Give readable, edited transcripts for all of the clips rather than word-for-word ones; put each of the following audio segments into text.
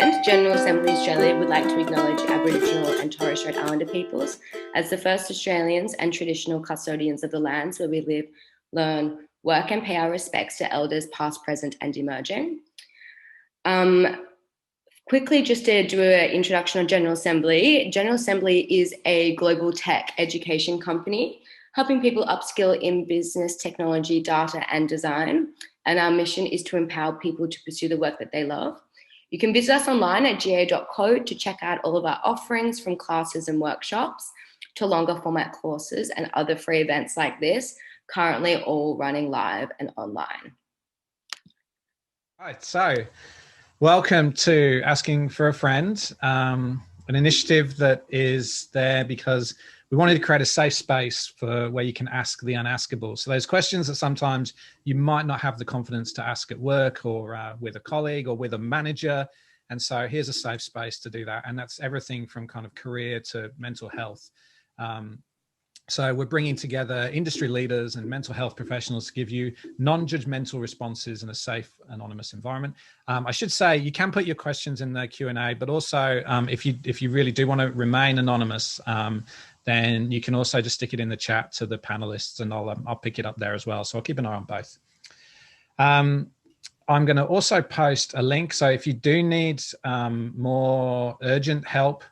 end, General Assembly Australia would like to acknowledge Aboriginal and Torres Strait Islander peoples as the first Australians and traditional custodians of the lands where we live, learn, work and pay our respects to elders past, present and emerging. Quickly, just to do an introduction on General Assembly. General Assembly is a global tech education company helping people upskill in business, technology, data and design. And our mission is to empower people to pursue the work that they love. You can visit us online at ga.co to check out all of our offerings, from classes and workshops to longer format courses and other free events like this, currently all running live and online. Right, so welcome to Asking for a Friend, an initiative that is there because we wanted to create a safe space for where you can ask the unaskable. So those questions that sometimes you might not have the confidence to ask at work or with a colleague or with a manager. And so here's a safe space to do that. And that's everything from kind of career to mental health. So we're bringing together industry leaders and mental health professionals to give you non-judgmental responses in a safe, anonymous environment. I should say you can put your questions in the Q&A, but also if you really do want to remain anonymous, then you can also just stick it in the chat to the panelists, and I'll pick it up there as well. So I'll keep an eye on both. I'm going to also post a link. So if you do need more urgent help,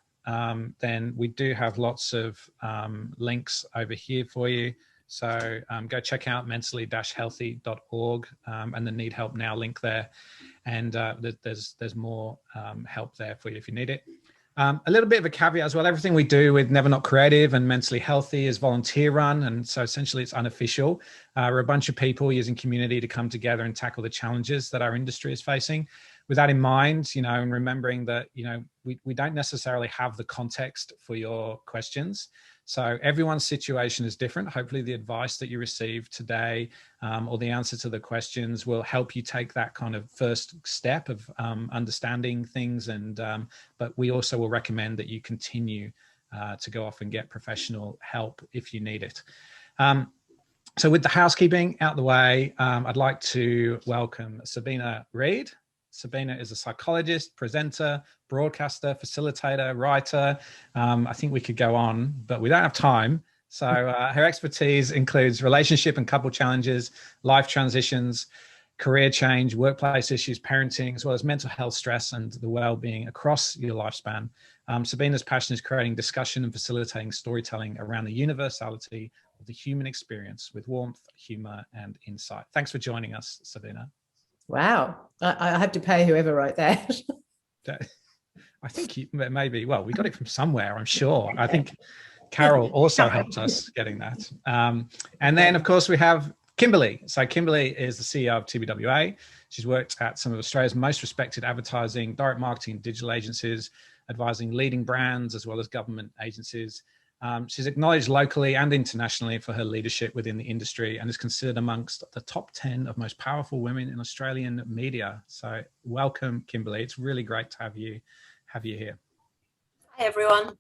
then we do have lots of links over here for you. So go check out mentally-healthy.org and the Need Help Now link there. And there's more help there for you if you need it. A little bit of a caveat as well. Everything we do with Never Not Creative and Mentally Healthy is volunteer run. And so essentially it's unofficial. We're a bunch of people using community to come together and tackle the challenges that our industry is facing. With that in mind, and remembering that, we don't necessarily have the context for your questions. So everyone's situation is different. Hopefully the advice that you receive today or the answer to the questions will help you take that kind of first step of understanding things. But we also will recommend that you continue to go off and get professional help if you need it. So with the housekeeping out the way, I'd like to welcome Sabina Reed. Sabina is a psychologist, presenter, broadcaster, facilitator, writer. I think we could go on, but we don't have time. So her expertise includes relationship and couple challenges, life transitions, career change, workplace issues, parenting, as well as mental health, stress, and the well-being across your lifespan. Sabina's passion is creating discussion and facilitating storytelling around the universality of the human experience with warmth, humor, and insight. Thanks for joining us, Sabina. Wow. I have to pay whoever wrote that. I think maybe, well, we got it from somewhere, I'm sure. I think Carol also helped us getting that. And then, of course, we have Kimberlee. So Kimberlee is the CEO of TBWA. She's worked at some of Australia's most respected advertising, direct marketing, and digital agencies, advising leading brands as well as government agencies. She's acknowledged locally and internationally for her leadership within the industry and is considered amongst the top 10 of most powerful women in Australian media. So welcome, Kimberlee. It's really great to have you here. Hi, everyone.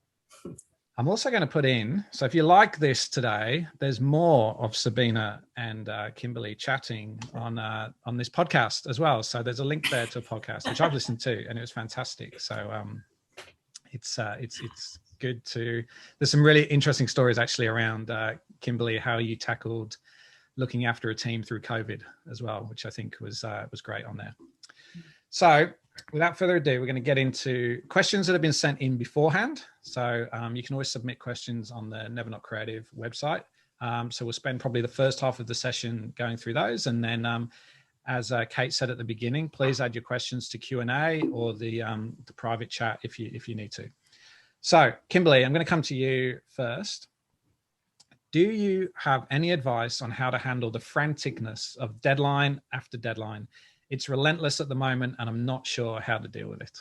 I'm also going to put in, so if you like this today, there's more of Sabina and Kimberlee chatting on this podcast as well. So there's a link there to a podcast, which I've listened to, and it was fantastic. So it's good to, there's some really interesting stories actually around Kimberlee, how you tackled looking after a team through COVID as well, which I think was great on there. So without further ado, we're going to get into questions that have been sent in beforehand. So you can always submit questions on the Never Not Creative website. So we'll spend probably the first half of the session going through those. And then as Kate said at the beginning, please add your questions to Q&A or the private chat if you need to. So, Kimberlee, I'm going to come to you first. Do you have any advice on how to handle the franticness of deadline after deadline? It's relentless at the moment, and I'm not sure how to deal with it.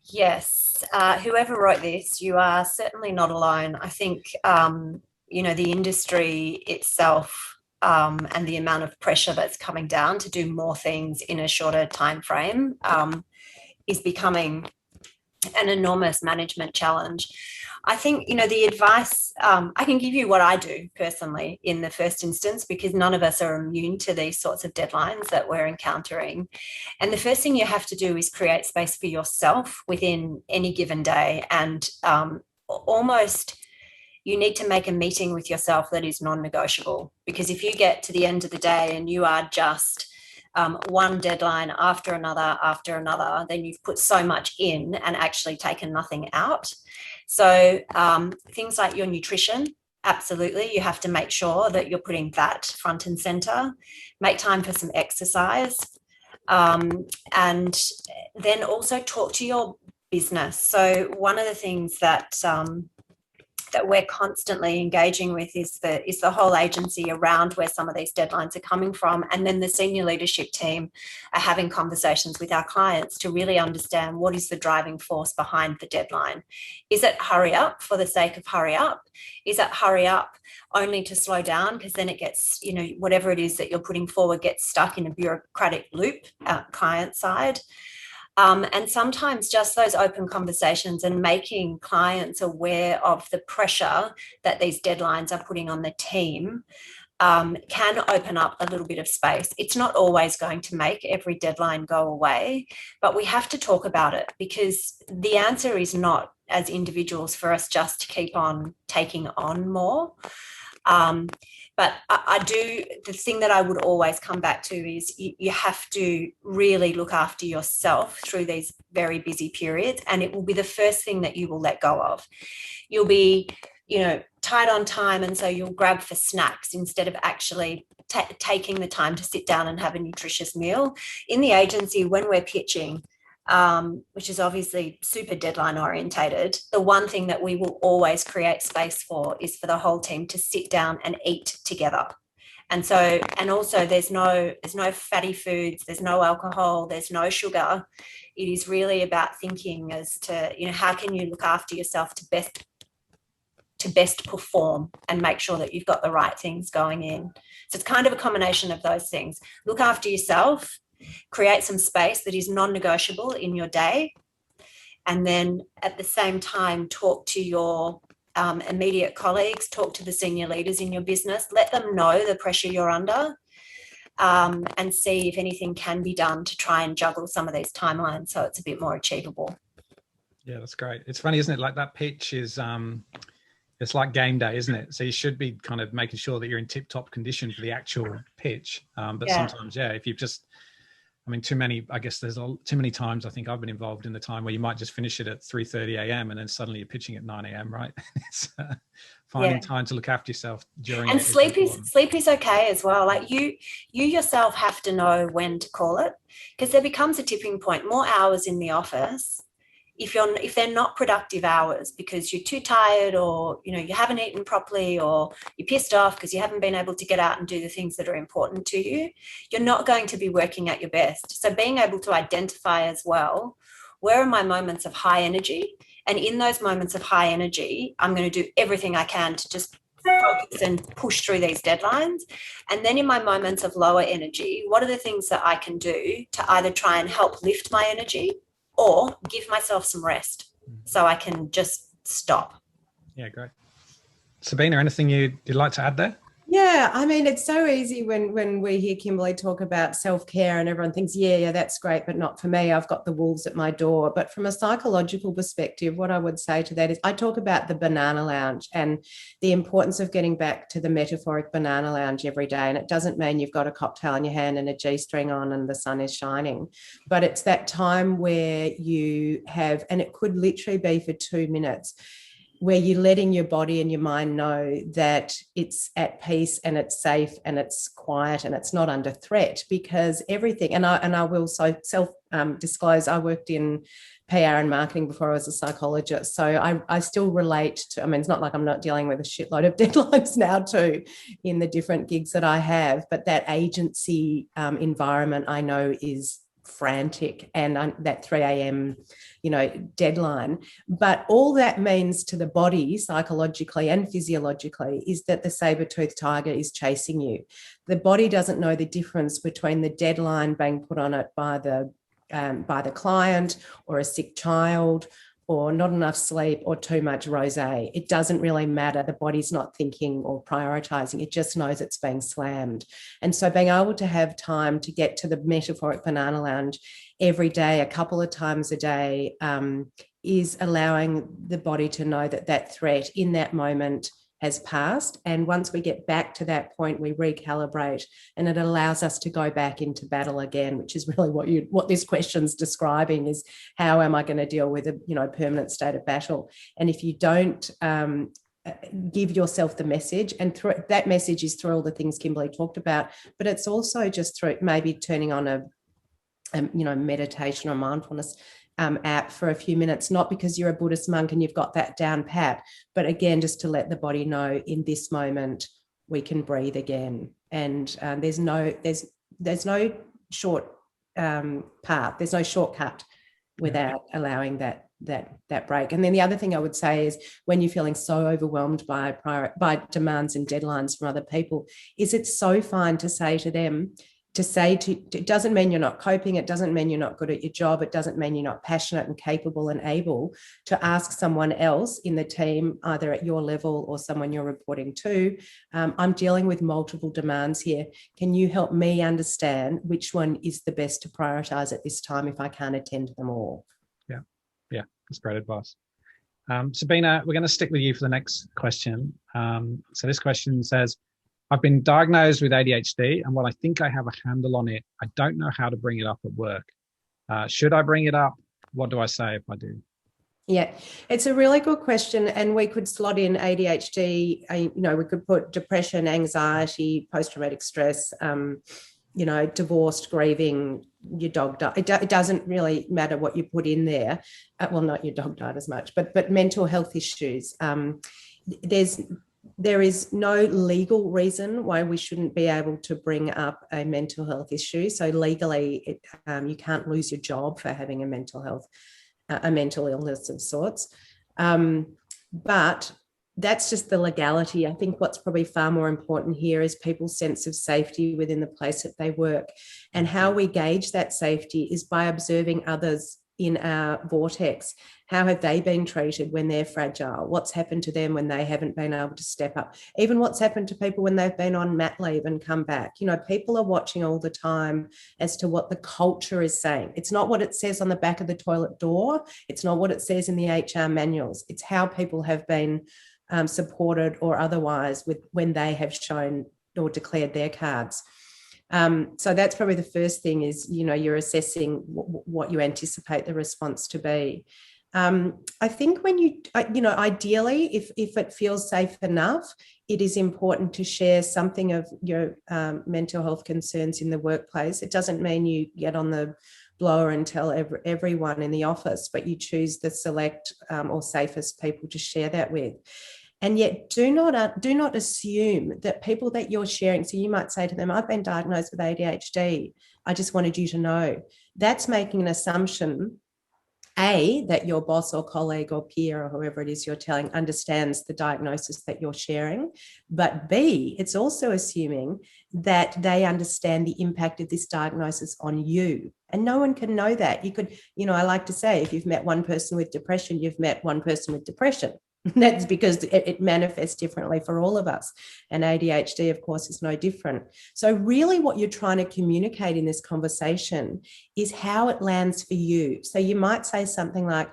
Yes, whoever wrote this, you are certainly not alone. I think, the industry itself and the amount of pressure that's coming down to do more things in a shorter time frame is becoming an enormous management challenge. I think, the advice, I can give you what I do personally in the first instance, because none of us are immune to these sorts of deadlines that we're encountering. And the first thing you have to do is create space for yourself within any given day. And almost you need to make a meeting with yourself that is non-negotiable, because if you get to the end of the day and you are just one deadline after another, then you've put so much in and actually taken nothing out. So things like your nutrition, absolutely, you have to make sure that you're putting that front and center. Make time for some exercise, and then also talk to your business. So one of the things that that we're constantly engaging with is the whole agency around where some of these deadlines are coming from. And then the senior leadership team are having conversations with our clients to really understand what is the driving force behind the deadline. Is it hurry up for the sake of hurry up? Is it hurry up only to slow down? Because then it gets, whatever it is that you're putting forward gets stuck in a bureaucratic loop client side. And sometimes just those open conversations and making clients aware of the pressure that these deadlines are putting on the team can open up a little bit of space. It's not always going to make every deadline go away, but we have to talk about it, because the answer is not, as individuals, for us just to keep on taking on more. But the thing that I would always come back to is you have to really look after yourself through these very busy periods, and it will be the first thing that you will let go of. You'll be, tight on time, and so you'll grab for snacks instead of actually taking the time to sit down and have a nutritious meal. In the agency, when we're pitching, which is obviously super deadline orientated, the one thing that we will always create space for is for the whole team to sit down and eat together. And also there's no fatty foods, there's no alcohol, there's no sugar. It is really about thinking as to, how can you look after yourself to best perform and make sure that you've got the right things going in. So it's kind of a combination of those things. Look after yourself, create some space that is non-negotiable in your day, and then at the same time talk to your immediate colleagues, talk to the senior leaders in your business, let them know the pressure you're under, and see if anything can be done to try and juggle some of these timelines so it's a bit more achievable. Yeah, that's great. It's funny, isn't it? Like that pitch is it's like game day, isn't it? So you should be kind of making sure that you're in tip-top condition for the actual pitch. But sometimes, if you've just, too many, I guess there's too many times I think I've been involved in the time where you might just finish it at 3:30 a.m. and then suddenly you're pitching at 9 a.m., right? It's finding time to look after yourself during. And sleep is okay as well. Like you yourself have to know when to call it, because there becomes a tipping point. More hours in the office, if they're not productive hours because you're too tired, or you haven't eaten properly, or you're pissed off because you haven't been able to get out and do the things that are important to you, you're not going to be working at your best. So being able to identify as well, where are my moments of high energy, and in those moments of high energy, I'm going to do everything I can to just focus and push through these deadlines. And then in my moments of lower energy, what are the things that I can do to either try and help lift my energy or give myself some rest so I can just stop. Yeah, great. Sabina, anything you'd like to add there? Yeah, it's so easy when we hear Kimberlee talk about self-care and everyone thinks, yeah, that's great, but not for me. I've got the wolves at my door. But from a psychological perspective, what I would say to that is I talk about the banana lounge and the importance of getting back to the metaphoric banana lounge every day. And it doesn't mean you've got a cocktail in your hand and a G-string on and the sun is shining, but it's that time where you have, and it could literally be for 2 minutes, where you're letting your body and your mind know that it's at peace and it's safe and it's quiet and it's not under threat, because everything, and I will self-disclose, I worked in PR and marketing before I was a psychologist. So I still relate to, it's not like I'm not dealing with a shitload of deadlines now too in the different gigs that I have, but that agency environment I know is frantic, and that 3 a.m. deadline. But all that means to the body psychologically and physiologically is that the saber-toothed tiger is chasing you. The body doesn't know the difference between the deadline being put on it by the client or a sick child or not enough sleep or too much rosé. It doesn't really matter. The body's not thinking or prioritizing. It just knows it's being slammed. And so being able to have time to get to the metaphoric banana lounge every day, a couple of times a day, is allowing the body to know that that threat in that moment has passed. And once we get back to that point, we recalibrate, and it allows us to go back into battle again, which is really what this question's describing, is how am I going to deal with a permanent state of battle? And if you don't give yourself the message, and that message is through all the things Kimberlee talked about, but it's also just through maybe turning on a meditation or mindfulness app for a few minutes, not because you're a Buddhist monk and you've got that down pat, but again, just to let the body know in this moment we can breathe again. And there's no short path, there's no shortcut without allowing that break. And then the other thing I would say is, when you're feeling so overwhelmed by demands and deadlines from other people, is it's so fine to say to them, it doesn't mean you're not coping. It doesn't mean you're not good at your job. It doesn't mean you're not passionate and capable and able to ask someone else in the team, either at your level or someone you're reporting to. I'm dealing with multiple demands here. Can you help me understand which one is the best to prioritize at this time if I can't attend to them all? Yeah, that's great advice. Sabina, we're going to stick with you for the next question. So this question says, I've been diagnosed with ADHD, and while I think I have a handle on it, I don't know how to bring it up at work. Should I bring it up? What do I say if I do? Yeah, it's a really good question, and we could slot in ADHD. We could put depression, anxiety, post-traumatic stress, divorced, grieving, your dog died. It doesn't really matter what you put in there. Well, not your dog died as much, but mental health issues. There is no legal reason why we shouldn't be able to bring up a mental health issue. So legally, you can't lose your job for having a mental illness of sorts. But that's just the legality. I think what's probably far more important here is people's sense of safety within the place that they work. And how we gauge that safety is by observing others in our vortex. How have they been treated when they're fragile? What's happened to them when they haven't been able to step up? Even what's happened to people when they've been on mat leave and come back. People are watching all the time as to what the culture is saying. It's not what it says on the back of the toilet door. It's not what it says in the HR manuals. It's how people have been supported or otherwise when they have shown or declared their cards. So that's probably the first thing, is, you're assessing what you anticipate the response to be. I think when ideally, if it feels safe enough, it is important to share something of your mental health concerns in the workplace. It doesn't mean you get on the blower and tell everyone in the office, but you choose the select or safest people to share that with. And yet do not assume that people that you're sharing, so you might say to them, I've been diagnosed with ADHD. I just wanted you to know. That's making an assumption, A, that your boss or colleague or peer or whoever it is you're telling understands the diagnosis that you're sharing. But B, it's also assuming that they understand the impact of this diagnosis on you. And no one can know that. You could, I like to say, if you've met one person with depression, you've met one person with depression. That's because it manifests differently for all of us. And ADHD, of course, is no different. So really what you're trying to communicate in this conversation is how it lands for you. So you might say something like,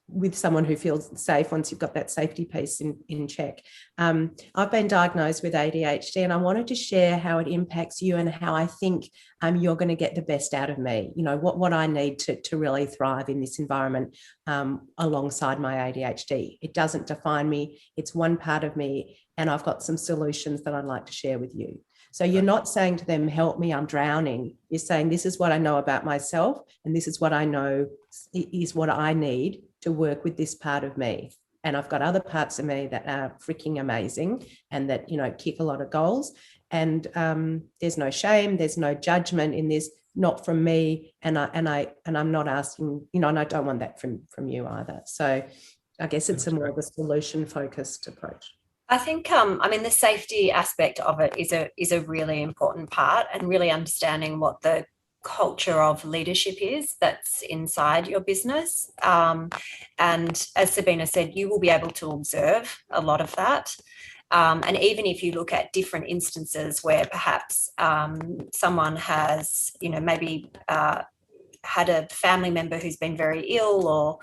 with someone who feels safe, once you've got that safety piece in check. I've been diagnosed with ADHD, and I wanted to share how it impacts you and how I think you're going to get the best out of me. What I need to really thrive in this environment alongside my ADHD. It doesn't define me. It's one part of me, and I've got some solutions that I'd like to share with you. So you're not saying to them, help me, I'm drowning. You're saying, this is what I know about myself, and this is what I know is what I need to work with this part of me. And I've got other parts of me that are freaking amazing and that, kick a lot of goals. And there's no shame, there's no judgment in this, not from me. And I'm not asking, and I don't want that from you either. So I guess it's more of a solution focused approach. I think, the safety aspect of it is a really important part, and really understanding what the culture of leadership is that's inside your business. And as Sabina said, you will be able to observe a lot of that. And even if you look at different instances where perhaps someone has, maybe had a family member who's been very ill, or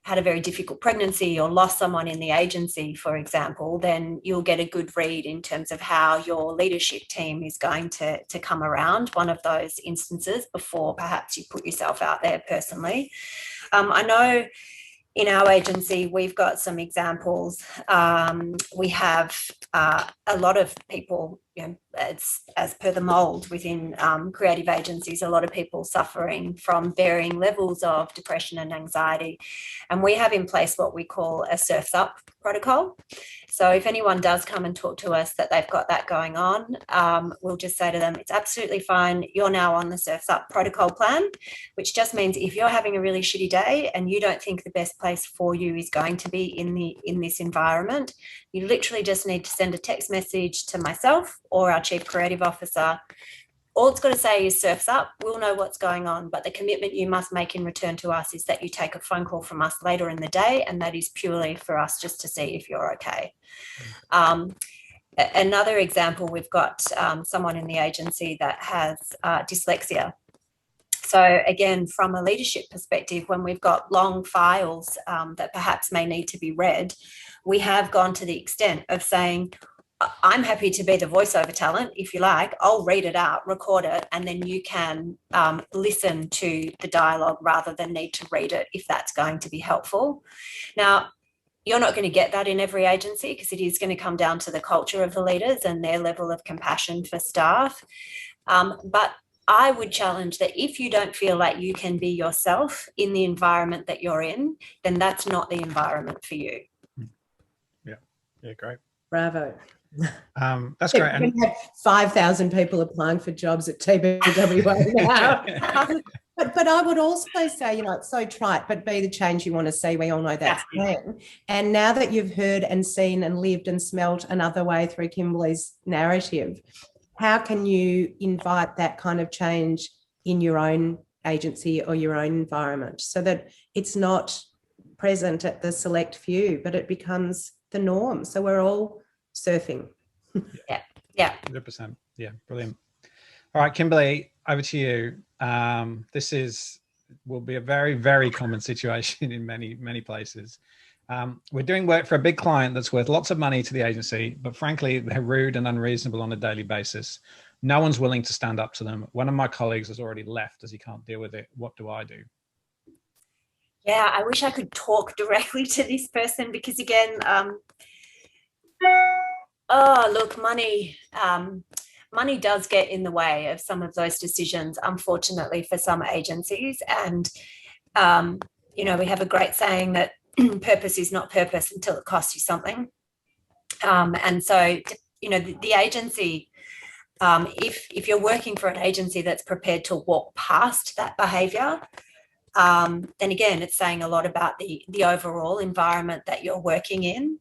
had a very difficult pregnancy, or lost someone in the agency, for example, then you'll get a good read in terms of how your leadership team is going to come around one of those instances before perhaps you put yourself out there personally. I know in our agency, we've got some examples. We have a lot of people, as per the mould within creative agencies, a lot of people suffering from varying levels of depression and anxiety. And we have in place what we call a surf's up protocol. So if anyone does come and talk to us that they've got that going on, we'll just say to them, it's absolutely fine. You're now on the surf's up protocol plan, which just means if you're having a really shitty day and you don't think the best place for you is going to be in this environment, you literally just need to send a text message to myself or our Chief Creative Officer. All it's got to say is surf's up. We'll know what's going on, but the commitment you must make in return to us is that you take a phone call from us later in the day, and that is purely for us just to see if you're okay. Another example, we've got someone in the agency that has dyslexia. So again, from a leadership perspective, when we've got long files that perhaps may need to be read, we have gone to the extent of saying, I'm happy to be the voiceover talent, if you like. I'll read it out, record it, and then you can listen to the dialogue rather than need to read it if that's going to be helpful. Now, you're not going to get that in every agency because it is going to come down to the culture of the leaders and their level of compassion for staff. But I would challenge that if you don't feel like you can be yourself in the environment that you're in, then that's not the environment for you. Yeah, great. Bravo. That's great. We have 5,000 people applying for jobs at TBWA now. But I would also say, it's so trite, but be the change you want to see. We all know that's then. And now that you've heard and seen and lived and smelt another way through Kimberlee's narrative, how can you invite that kind of change in your own agency or your own environment so that it's not present at the select few, but it becomes the norm? So we're all surfing. Yeah. 100%. Yeah, brilliant. All right, Kimberlee, over to you. This will be a very, very common situation in many, many places. We're doing work for a big client that's worth lots of money to the agency, but frankly, they're rude and unreasonable on a daily basis. No one's willing to stand up to them. One of my colleagues has already left as he can't deal with it. What do I do? Yeah, I wish I could talk directly to this person because, again, money does get in the way of some of those decisions, unfortunately, for some agencies. And, we have a great saying that purpose is not purpose until it costs you something. And so, the agency, if you're working for an agency that's prepared to walk past that behaviour, then again, it's saying a lot about the overall environment that you're working in.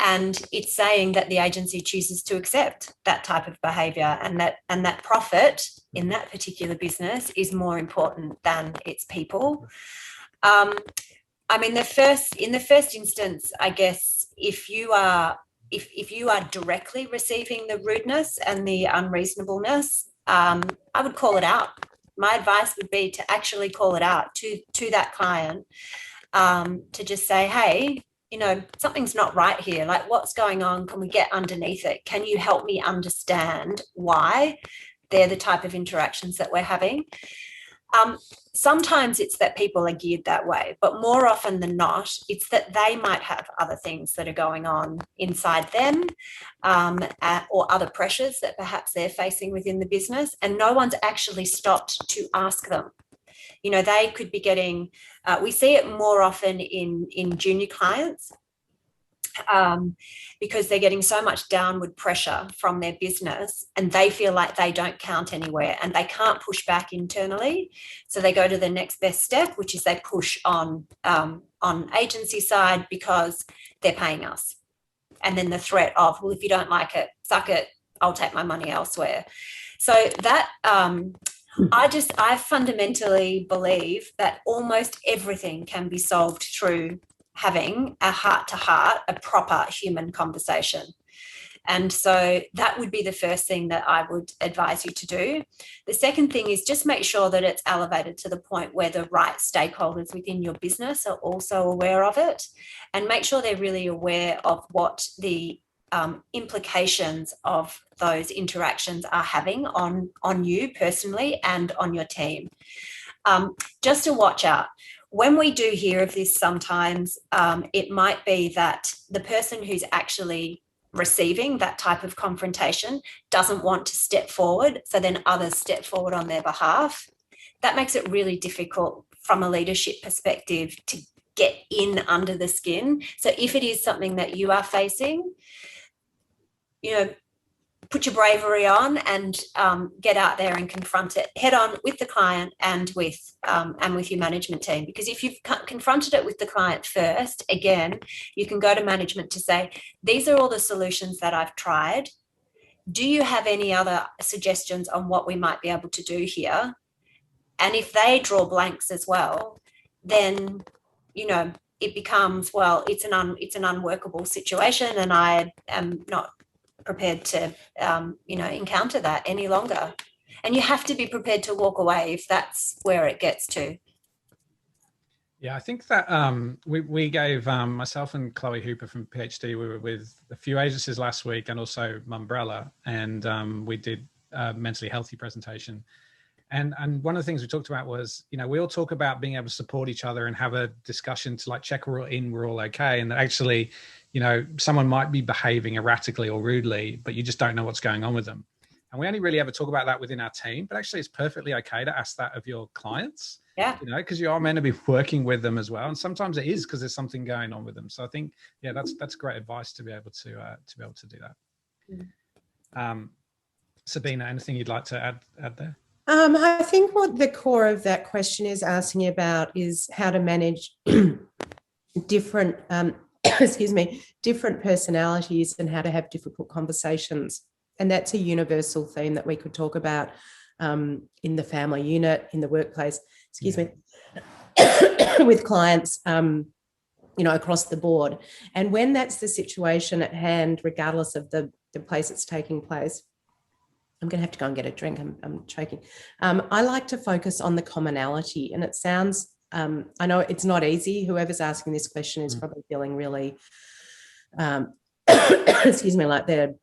And it's saying that the agency chooses to accept that type of behaviour and that profit in that particular business is more important than its people. In the first instance, I guess, if you are directly receiving the rudeness and the unreasonableness, I would call it out. My advice would be to actually call it out to that client, to just say, hey, something's not right here. Like, what's going on? Can we get underneath it? Can you help me understand why they're the type of interactions that we're having? Sometimes it's that people are geared that way, but more often than not, it's that they might have other things that are going on inside them, or other pressures that perhaps they're facing within the business, and no one's actually stopped to ask them. They could be getting, we see it more often in junior clients, because they're getting so much downward pressure from their business and they feel like they don't count anywhere and they can't push back internally. So they go to the next best step, which is they push on agency side because they're paying us. And then the threat of, well, if you don't like it, suck it, I'll take my money elsewhere. So that I fundamentally believe that almost everything can be solved through having a heart-to-heart, a proper human conversation. And so that would be the first thing that I would advise you to do. The second thing is just make sure that it's elevated to the point where the right stakeholders within your business are also aware of it, and make sure they're really aware of what the implications of those interactions are having on you personally and on your team. Just to watch out. When we do hear of this sometimes, it might be that the person who's actually receiving that type of confrontation doesn't want to step forward, so then others step forward on their behalf. That makes it really difficult from a leadership perspective to get in under the skin. So if it is something that you are facing, put your bravery on and get out there and confront it head on with the client and with your management team. Because if you've confronted it with the client first, again, you can go to management to say, these are all the solutions that I've tried. Do you have any other suggestions on what we might be able to do here? And if they draw blanks as well, then, it becomes, well, it's an unworkable situation, and I am not prepared to encounter that any longer. And you have to be prepared to walk away if that's where it gets to. Yeah, I think that we gave myself and Chloe Hooper from PhD, we were with a few agencies last week and also Mumbrella, and we did a mentally healthy presentation. And one of the things we talked about was, we all talk about being able to support each other and have a discussion to check we're all okay. And that actually, someone might be behaving erratically or rudely, but you just don't know what's going on with them. And we only really ever talk about that within our team, but actually it's perfectly okay to ask that of your clients. Yeah. Because you are meant to be working with them as well. And sometimes it is because there's something going on with them. So I think, that's great advice to be able to do that. Mm-hmm. Sabina, anything you'd like to add there? I think what the core of that question is asking about is how to manage different, different personalities and how to have difficult conversations. And that's a universal theme that we could talk about in the family unit, in the workplace, with clients, across the board. And when that's the situation at hand, regardless of the place it's taking place, I'm going to have to go and get a drink. I'm choking. I like to focus on the commonality, and it sounds, I know it's not easy. Whoever's asking this question is probably feeling really, like they're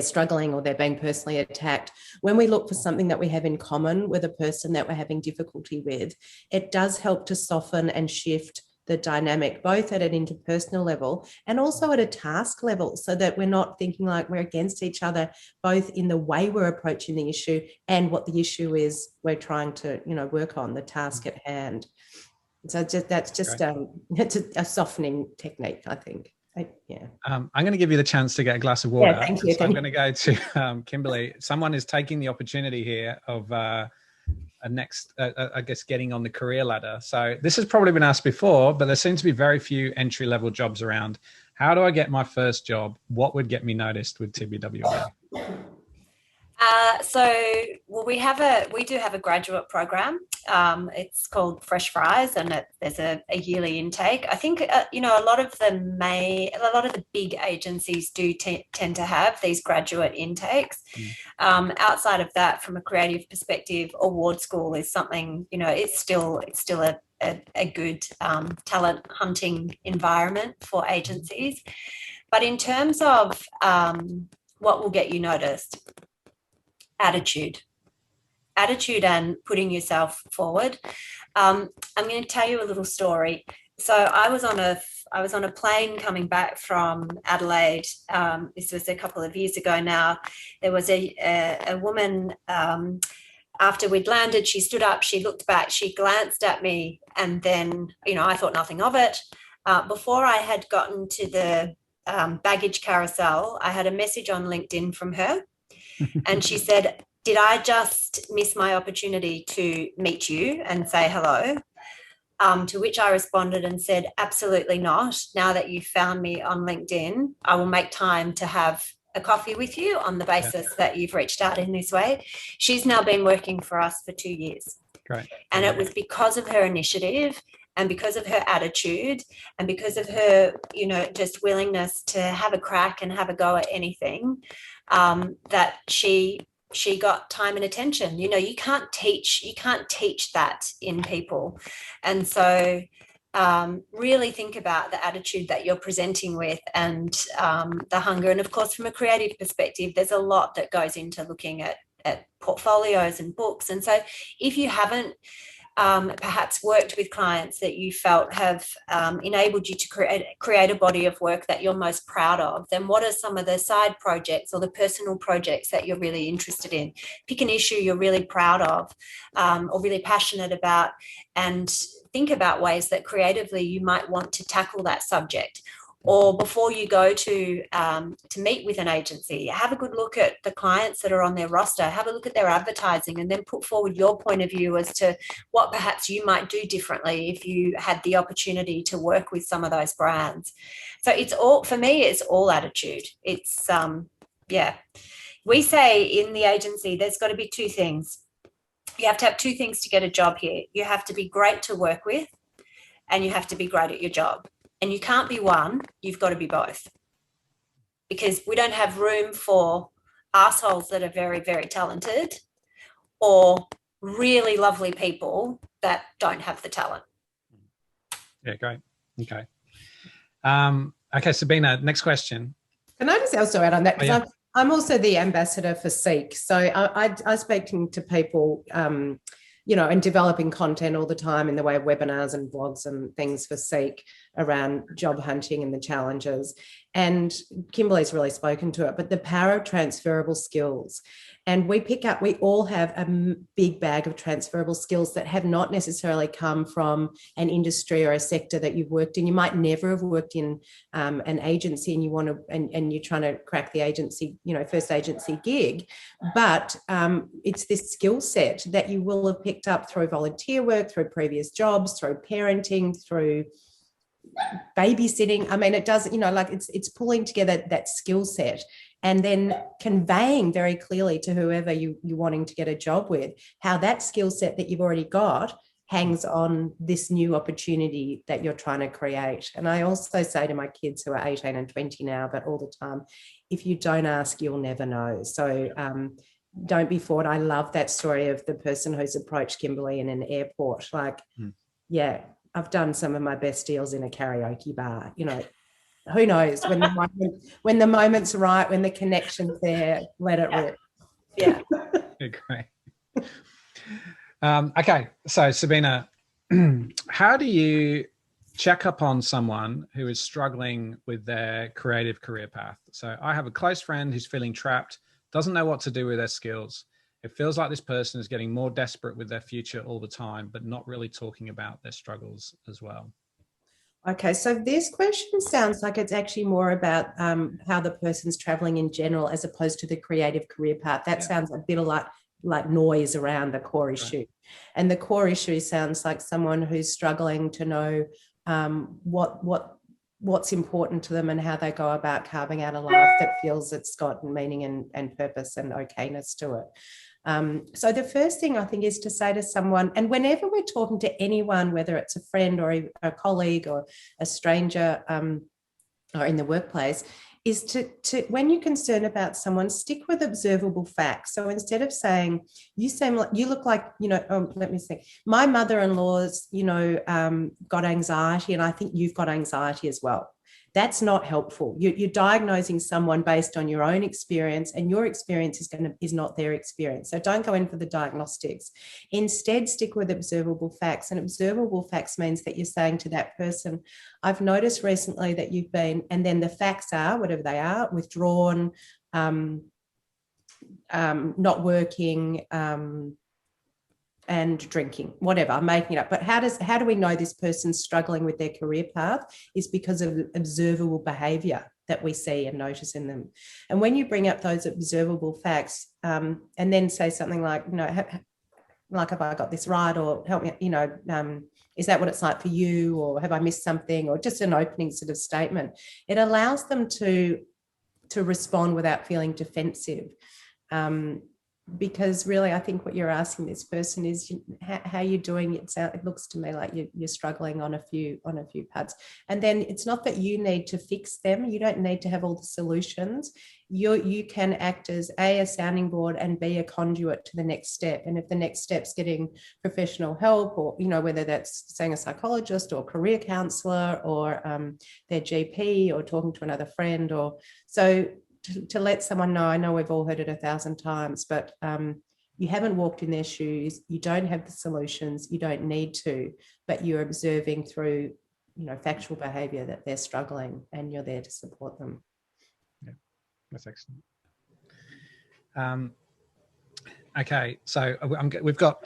struggling or they're being personally attacked. When we look for something that we have in common with a person that we're having difficulty with, it does help to soften and shift the dynamic, both at an interpersonal level and also at a task level, so that we're not thinking like we're against each other, both in the way we're approaching the issue and what the issue is we're trying to, work on, the task at hand. So that's it's a softening technique, I think. I'm going to give you the chance to get a glass of water. Yeah, thank you. So I'm going to go to Kimberlee. Someone is taking the opportunity here of getting on the career ladder. So this has probably been asked before, but there seem to be very few entry-level jobs around. How do I get my first job? What would get me noticed with TBWA? We do have a graduate program. It's called Fresh Fries, and there's a yearly intake. I think a lot of the big agencies do tend to have these graduate intakes. Outside of that, from a creative perspective, award school is something, it's still a good talent hunting environment for agencies. But in terms of what will get you noticed, attitude and putting yourself forward. I'm going to tell you a little story. So I was on a plane coming back from Adelaide. This was a couple of years ago now. There was a woman, after we'd landed, she stood up, she looked back, she glanced at me, and then, I thought nothing of it. Before I had gotten to the baggage carousel, I had a message on LinkedIn from her. And she said, "Did I just miss my opportunity to meet you and say hello?" To which I responded and said, "Absolutely not. Now that you've found me on LinkedIn, I will make time to have a coffee with you on the basis that you've reached out in this way. She's now been working for us for 2 years. Great. And it was because of her initiative and because of her attitude and because of her, you know, just willingness to have a crack and have a go at anything, that she got time and attention. You know, you can't teach that in people. And so really think about the attitude that you're presenting with and the hunger. And of course, from a creative perspective, there's a lot that goes into looking at portfolios and books. And so if you haven't perhaps worked with clients that you felt have enabled you to create a body of work that you're most proud of, then what are some of the side projects or the personal projects that you're really interested in? Pick an issue you're really proud of or really passionate about, and think about ways that creatively you might want to tackle that subject. Or before you go to meet with an agency, have a good look at the clients that are on their roster, have a look at their advertising, and then put forward your point of view as to what perhaps you might do differently if you had the opportunity to work with some of those brands. So it's all, for me, it's all attitude. It's, we say in the agency, there's got to be two things. You have to have two things to get a job here. You have to be great to work with, and you have to be great at your job. And you can't be one, you've got to be both. Because we don't have room for assholes that are very, very talented or really lovely people that don't have the talent. Yeah, great. Okay. Okay, Sabina, next question. Can I just also add on that? Because I'm also the ambassador for Seek. So I speak to people, you know, and developing content all the time in the way of webinars and blogs and things for Seek around job hunting and the challenges. And Kimberlee's really spoken to it, but the power of transferable skills. And we all have a big bag of transferable skills that have not necessarily come from an industry or a sector that you've worked in. You might never have worked in an agency and you want to, and you're trying to crack the agency, you know, first agency gig, but it's this skill set that you will have picked up through volunteer work, through previous jobs, through parenting, through babysitting. I mean, it does, you know, like it's pulling together that skill set and then conveying very clearly to whoever you're wanting to get a job with, how that skill set that you've already got hangs on this new opportunity that you're trying to create. And I also say to my kids who are 18 and 20 now, but all the time, if you don't ask, you'll never know. So don't be forward. I love that story of the person who's approached Kimberlee in an airport. Like, yeah, I've done some of my best deals in a karaoke bar, you know. Who knows when the moment's right, when the connection's there, let it rip. Yeah. Great. Okay, so Sabina, how do you check up on someone who is struggling with their creative career path? So I have a close friend who's feeling trapped, doesn't know what to do with their skills. It feels like this person is getting more desperate with their future all the time, but not really talking about their struggles as well. Okay, so this question sounds like it's actually more about how the person's traveling in general as opposed to the creative career path. That sounds a bit of like noise around the core issue. Right. And the core issue sounds like someone who's struggling to know what's important to them and how they go about carving out a life that feels it's got meaning and purpose and okayness to it. So the first thing I think is to say to someone, and whenever we're talking to anyone, whether it's a friend or a colleague or a stranger or in the workplace, is to when you're concerned about someone, stick with observable facts. So instead of saying, you look like, you know, let me think, my mother-in-law's, you know, got anxiety and I think you've got anxiety as well. That's not helpful. You're diagnosing someone based on your own experience, and your experience is not their experience. So don't go in for the diagnostics. Instead, stick with observable facts. And observable facts means that you're saying to that person, I've noticed recently that you've been, and then the facts are, whatever they are, withdrawn, not working, and drinking, whatever, I'm making it up. But how do we know this person's struggling with their career path? Is because of observable behaviour that we see and notice in them. And when you bring up those observable facts and then say something like, you know, like, have I got this right? Or help me, you know, is that what it's like for you? Or have I missed something? Or just an opening sort of statement. It allows them to to respond without feeling defensive. Because really, I think what you're asking this person is, how are you doing? It looks to me like you're struggling on a few parts. And then it's not that you need to fix them. You don't need to have all the solutions. You can act as a sounding board and be a conduit to the next step. And if the next step's getting professional help, or, you know, whether that's saying a psychologist or career counselor or their GP or talking to another friend, or so. To let someone know, I know we've all heard it 1,000 times, but you haven't walked in their shoes, you don't have the solutions, you don't need to, but you're observing through, you know, factual behaviour that they're struggling, and you're there to support them. Yeah, that's excellent. Okay, so we've got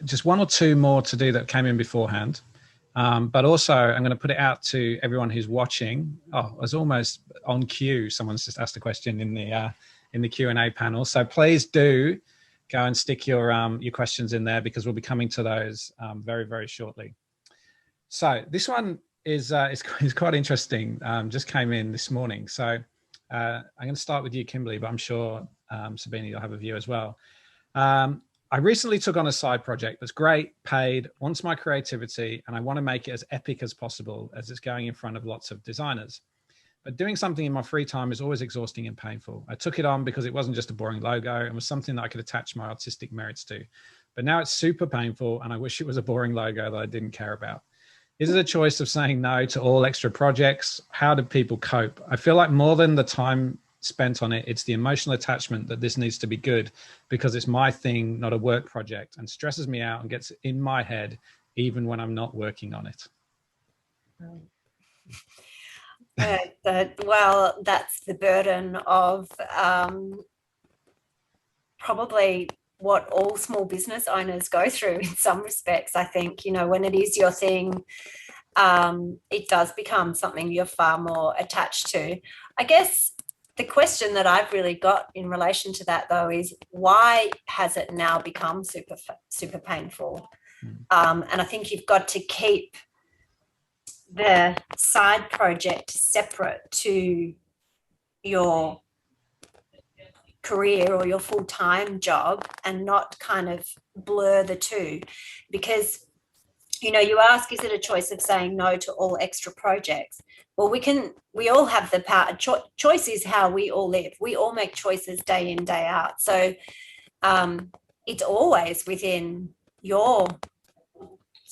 just one or two more to do that came in beforehand. But also, I'm going to put it out to everyone who's watching. Oh, I was almost on cue. Someone's just asked a question in the Q&A panel. So please do go and stick your questions in there, because we'll be coming to those very, very shortly. So this one is quite interesting. Just came in this morning. So I'm going to start with you, Kimberlee, but I'm sure Sabina, you'll have a view as well. I recently took on a side project that's great, paid, wants my creativity, and I want to make it as epic as possible, as it's going in front of lots of designers. But doing something in my free time is always exhausting and painful. I took it on because it wasn't just a boring logo and was something that I could attach my artistic merits to. But now it's super painful, and I wish it was a boring logo that I didn't care about. Is it a choice of saying no to all extra projects? How do people cope? I feel like more than the time spent on it, it's the emotional attachment that this needs to be good because it's my thing, not a work project, and stresses me out and gets in my head even when I'm not working on it. Well, that's the burden of probably what all small business owners go through in some respects. I think, you know, when it is your thing, it does become something you're far more attached to. I guess the question that I've really got in relation to that, though, is why has it now become super painful? And I think you've got to keep the side project separate to your career or your full-time job, and not kind of blur the two. Because, you know, you ask, is it a choice of saying no to all extra projects? Well, we all have the power. Choice is how we all live. We all make choices day in, day out. So it's always within your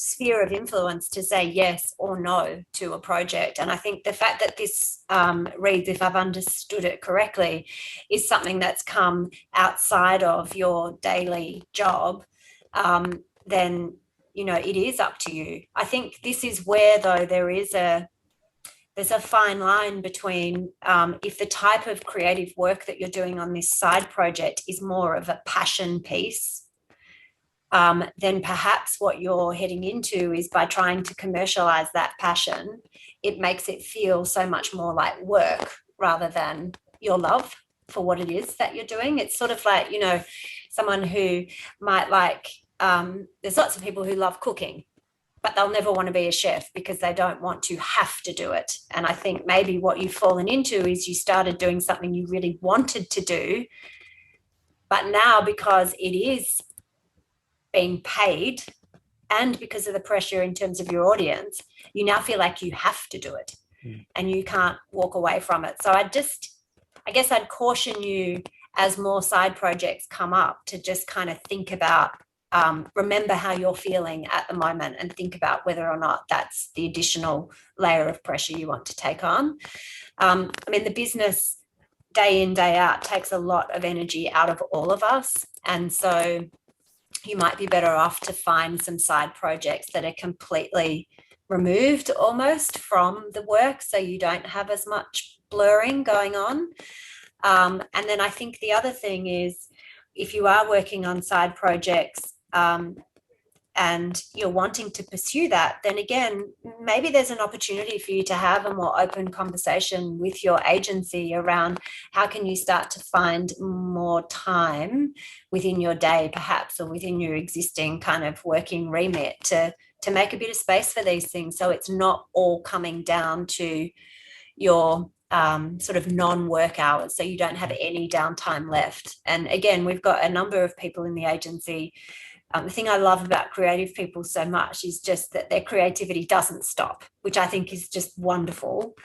sphere of influence to say yes or no to a project. And I think the fact that this reads, if I've understood it correctly, is something that's come outside of your daily job, then, you know, it is up to you. I think this is where, though, there's a fine line between if the type of creative work that you're doing on this side project is more of a passion piece, then perhaps what you're heading into is, by trying to commercialize that passion, it makes it feel so much more like work rather than your love for what it is that you're doing. It's sort of like, you know, someone who might like, there's lots of people who love cooking, but they'll never want to be a chef because they don't want to have to do it. And I think maybe what you've fallen into is you started doing something you really wanted to do, but now because it is being paid and because of the pressure in terms of your audience, you now feel like you have to do it and you can't walk away from it. So I guess I'd caution you, as more side projects come up, to just kind of think about, remember how you're feeling at the moment and think about whether or not that's the additional layer of pressure you want to take on. I mean, the business day in, day out takes a lot of energy out of all of us. And so you might be better off to find some side projects that are completely removed almost from the work, so you don't have as much blurring going on. And then I think the other thing is, if you are working on side projects and you're wanting to pursue that, then again, maybe there's an opportunity for you to have a more open conversation with your agency around how can you start to find more time within your day, perhaps, or within your existing kind of working remit to make a bit of space for these things, so it's not all coming down to your sort of non-work hours, so you don't have any downtime left. And again, we've got a number of people in the agency. The thing I love about creative people so much is just that their creativity doesn't stop, which I think is just wonderful.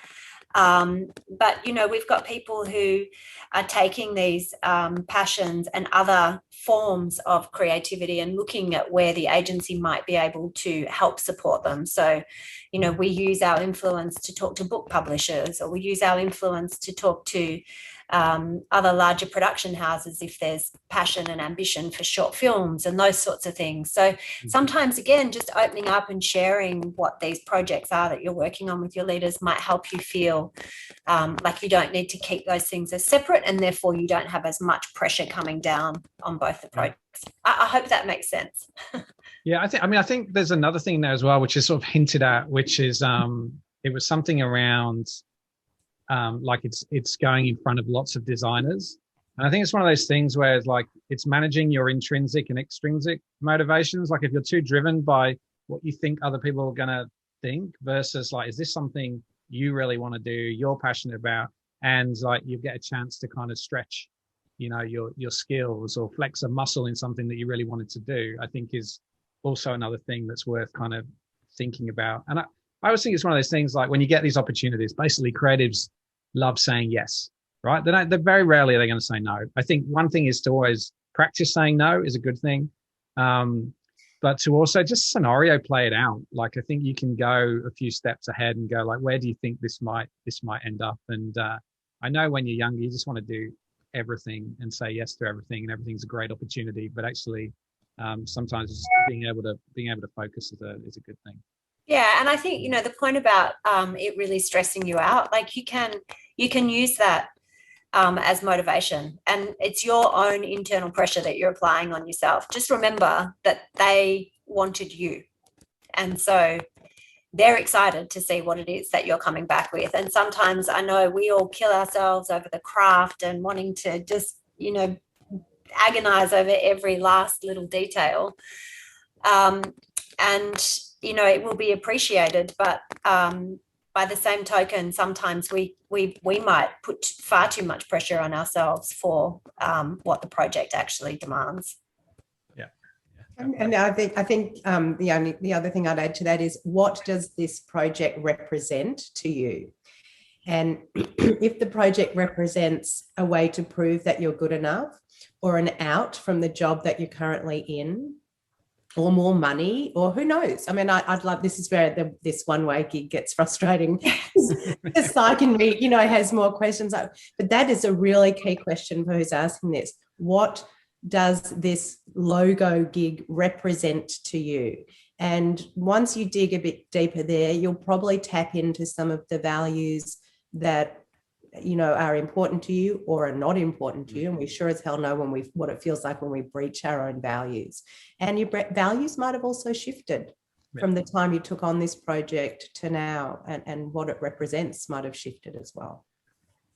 But, you know, we've got people who are taking these passions and other forms of creativity and looking at where the agency might be able to help support them. So, you know, we use our influence to talk to book publishers, or we use our influence to talk to other larger production houses if there's passion and ambition for short films and those sorts of things. So sometimes, again, just opening up and sharing what these projects are that you're working on with your leaders might help you feel like you don't need to keep those things as separate, and therefore you don't have as much pressure coming down on both the projects. I hope that makes sense. Yeah, I think there's another thing there as well, which is sort of hinted at, which is it was something around like it's going in front of lots of designers. And I think it's one of those things where it's like it's managing your intrinsic and extrinsic motivations. Like if you're too driven by what you think other people are going to think versus like, is this something you really want to do, you're passionate about, and like you get a chance to kind of stretch, you know, your skills or flex a muscle in something that you really wanted to do, I think is also another thing that's worth kind of thinking about. And I always think it's one of those things, like when you get these opportunities, basically creatives love saying yes, right? They're very rarely they're going to say no. I think one thing is to always practice saying no is a good thing. But to also just scenario play it out. Like I think you can go a few steps ahead and go like, where do you think this might end up? And I know when you're younger, you just want to do everything and say yes to everything, and everything's a great opportunity. But actually, sometimes just being able to focus is a good thing. Yeah, and I think, you know, the point about it really stressing you out, like you can use that as motivation, and it's your own internal pressure that you're applying on yourself. Just remember that they wanted you, and so they're excited to see what it is that you're coming back with. And sometimes I know we all kill ourselves over the craft and wanting to just, you know, agonize over every last little detail, and you know, it will be appreciated, but by the same token, sometimes we might put far too much pressure on ourselves for what the project actually demands. Yeah. And I think the other thing I'd add to that is, what does this project represent to you? And if the project represents a way to prove that you're good enough, or an out from the job that you're currently in, or more money, or who knows? I mean, I'd love, this is where this one-way gig gets frustrating. The psych in me, you know, has more questions. But that is a really key question for who's asking this. What does this logo gig represent to you? And once you dig a bit deeper there, you'll probably tap into some of the values that, you know, are important to you or are not important to you. And we sure as hell know what it feels like when we breach our own values. And your values might have also shifted from the time you took on this project to now, and what it represents might have shifted as well.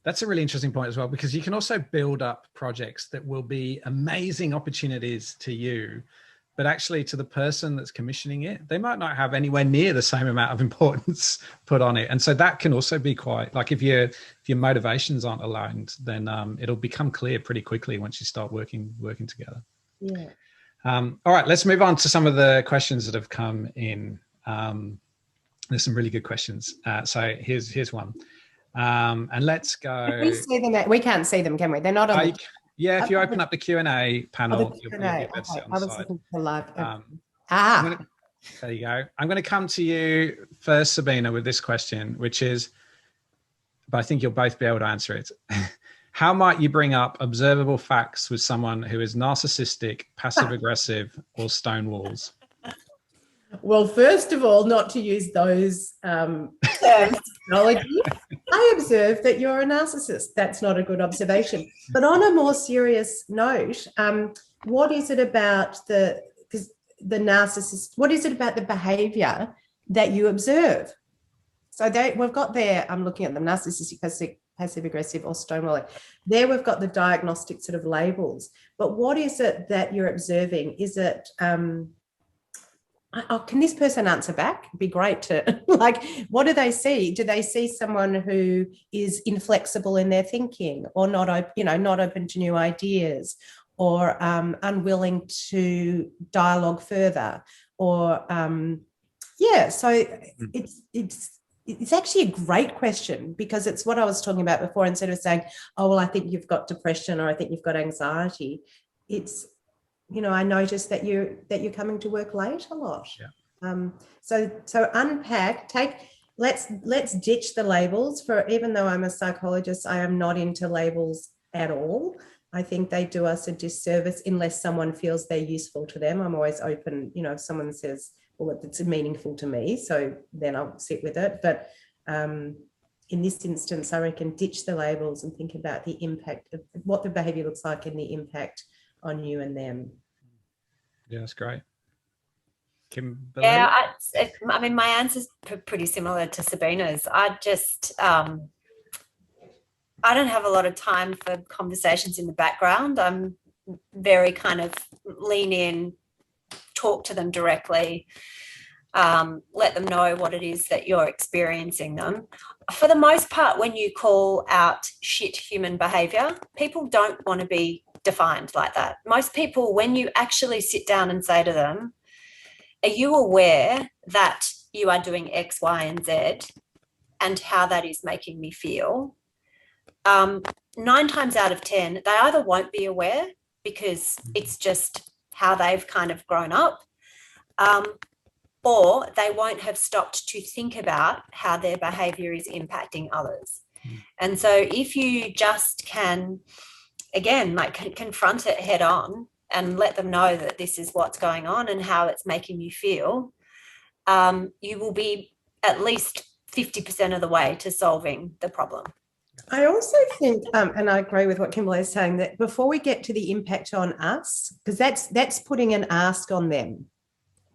That's a really interesting point as well, because you can also build up projects that will be amazing opportunities to you, but actually to the person that's commissioning it, they might not have anywhere near the same amount of importance put on it. And so that can also be quite, like if your motivations aren't aligned, then it'll become clear pretty quickly once you start working together. Yeah. All right, let's move on to some of the questions that have come in. There's some really good questions. So here's one. And let's go. Can we see them? We can't see them, can we? They're not on. Yeah, if you open up the Q&A panel, you'll be able to see it on the side. There you go. I'm going to come to you first, Sabina, with this question, which is, but I think you'll both be able to answer it. How might you bring up observable facts with someone who is narcissistic, passive-aggressive, or stonewalls? Well, first of all, not to use those terminology. I observe that you're a narcissist. That's not a good observation. But on a more serious note, what is it about the narcissist? What is it about the behaviour that you observe? So we've got there, I'm looking at them, narcissistic, passive aggressive, or stonewalling. There we've got the diagnostic sort of labels. But what is it that you're observing? Is it oh, can this person answer back? It'd be great to like, what do they see? Do they see someone who is inflexible in their thinking, or not open to new ideas, or unwilling to dialogue further, or so it's actually a great question, because it's what I was talking about before. Instead of saying, oh, well, I think you've got depression, or I think you've got anxiety, it's, I noticed that you're coming to work late a lot. Yeah. So unpack, let's ditch the labels. For even though I'm a psychologist, I am not into labels at all. I think they do us a disservice unless someone feels they're useful to them. I'm always open, if someone says, well, it's meaningful to me, so then I'll sit with it. But in this instance, I reckon ditch the labels and think about the impact of what the behaviour looks like and the impact on you and them. Yeah, that's great. Kimberlee? Yeah, I mean, my answer's pretty similar to Sabina's. I don't have a lot of time for conversations in the background. I'm very kind of lean in, talk to them directly, let them know what it is that you're experiencing them. For the most part, when you call out shit human behaviour, people don't want to be defined like that. Most people, when you actually sit down and say to them, are you aware that you are doing X, Y, and Z and how that is making me feel? 9 times out of 10, they either won't be aware because it's just how they've kind of grown up, or they won't have stopped to think about how their behaviour is impacting others. And so if you just can, again, like confront it head on and let them know that this is what's going on and how it's making you feel, you will be at least 50% of the way to solving the problem. I also think, and I agree with what Kimberlee is saying, that before we get to the impact on us, because that's putting an ask on them,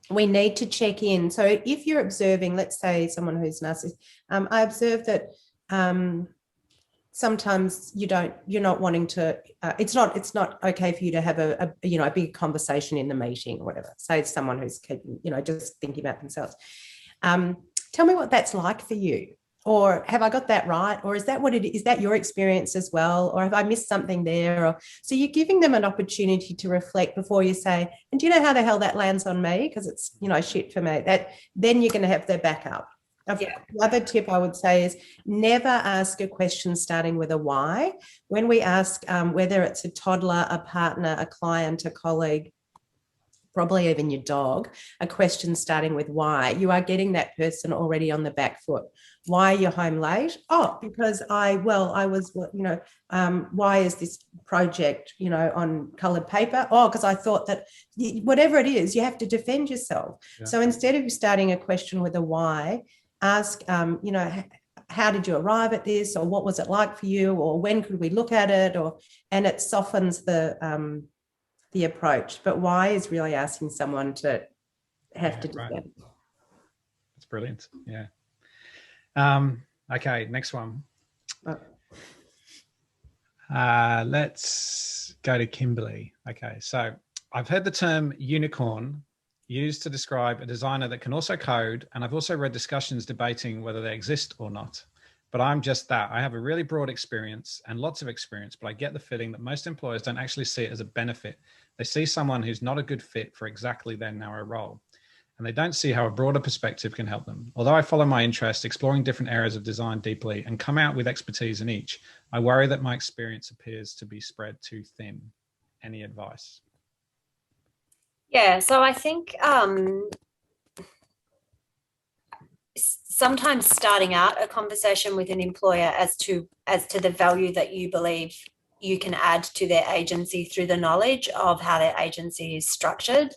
we need to check in. So if you're observing, let's say someone who's narcissistic, I observe that sometimes you're not wanting to, it's not okay for you to have a big conversation in the meeting or whatever. Say it's someone who's keeping, just thinking about themselves. Tell me what that's like for you. Or have I got that right? Or is that what it is? Is that your experience as well? Or have I missed something there? So you're giving them an opportunity to reflect before you say, and do you know how the hell that lands on me? Because it's, shit for me. Then you're going to have their backup. Yeah. The other tip I would say is never ask a question starting with a why. When we ask whether it's a toddler, a partner, a client, a colleague, probably even your dog, a question starting with why, you are getting that person already on the back foot. Why are you home late? Oh, because I was, why is this project, on coloured paper? Oh, because I thought that whatever it is, you have to defend yourself. Yeah. So instead of starting a question with a why, ask, how did you arrive at this? Or what was it like for you? Or when could we look at it? And it softens the approach. But why is really asking someone to have to do that. That's brilliant. Yeah. Okay, next one. Let's go to Kimberlee. Okay, so I've heard the term unicorn used to describe a designer that can also code, and I've also read discussions debating whether they exist or not. But I'm just that. I have a really broad experience and lots of experience, but I get the feeling that most employers don't actually see it as a benefit. They see someone who's not a good fit for exactly their narrow role, and they don't see how a broader perspective can help them. Although I follow my interest, exploring different areas of design deeply and come out with expertise in each, I worry that my experience appears to be spread too thin. Any advice? Yeah, so I think sometimes starting out a conversation with an employer as to the value that you believe you can add to their agency through the knowledge of how their agency is structured.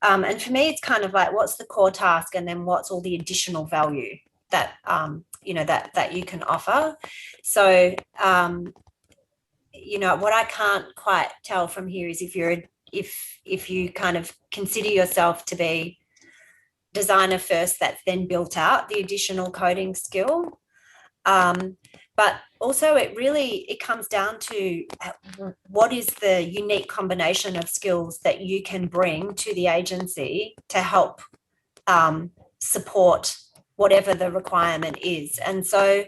And for me, it's kind of like, what's the core task, and then what's all the additional value that that you can offer. So what I can't quite tell from here is if you kind of consider yourself to be designer first, that's then built out the additional coding skill. But also it comes down to what is the unique combination of skills that you can bring to the agency to help support whatever the requirement is. And so,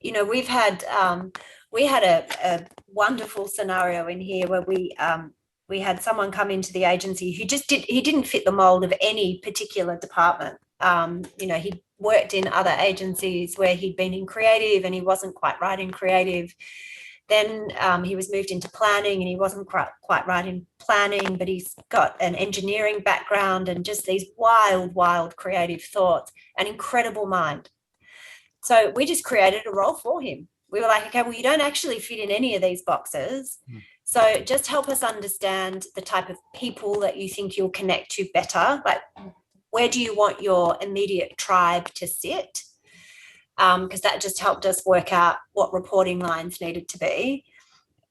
you know, we had a wonderful scenario in here where we had someone come into the agency who he didn't fit the mold of any particular department. You know, he worked in other agencies where he'd been in creative and he wasn't quite right in creative. Then he was moved into planning and he wasn't quite right in planning, but he's got an engineering background and just these wild creative thoughts, an incredible mind. So we just created a role for him. We were like, okay, well, you don't actually fit in any of these boxes. So just help us understand the type of people that you think you'll connect to better. Like, where do you want your immediate tribe to sit? Because that just helped us work out what reporting lines needed to be.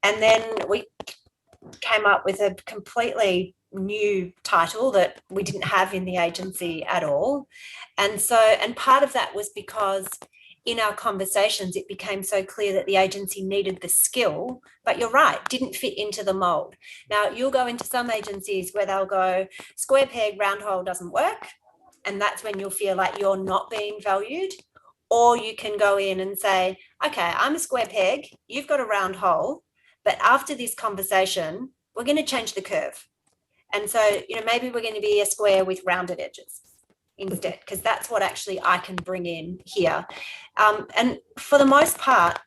And then we came up with a completely new title that we didn't have in the agency at all. And part of that was because in our conversations, it became so clear that the agency needed the skill, but you're right, didn't fit into the mold. Now, you'll go into some agencies where they'll go, square peg, round hole doesn't work. And that's when you'll feel like you're not being valued. Or you can go in and say, okay, I'm a square peg, you've got a round hole, but after this conversation, we're going to change the curve. And so, you know, maybe we're going to be a square with rounded edges instead, because that's what actually I can bring in here. And for the most part,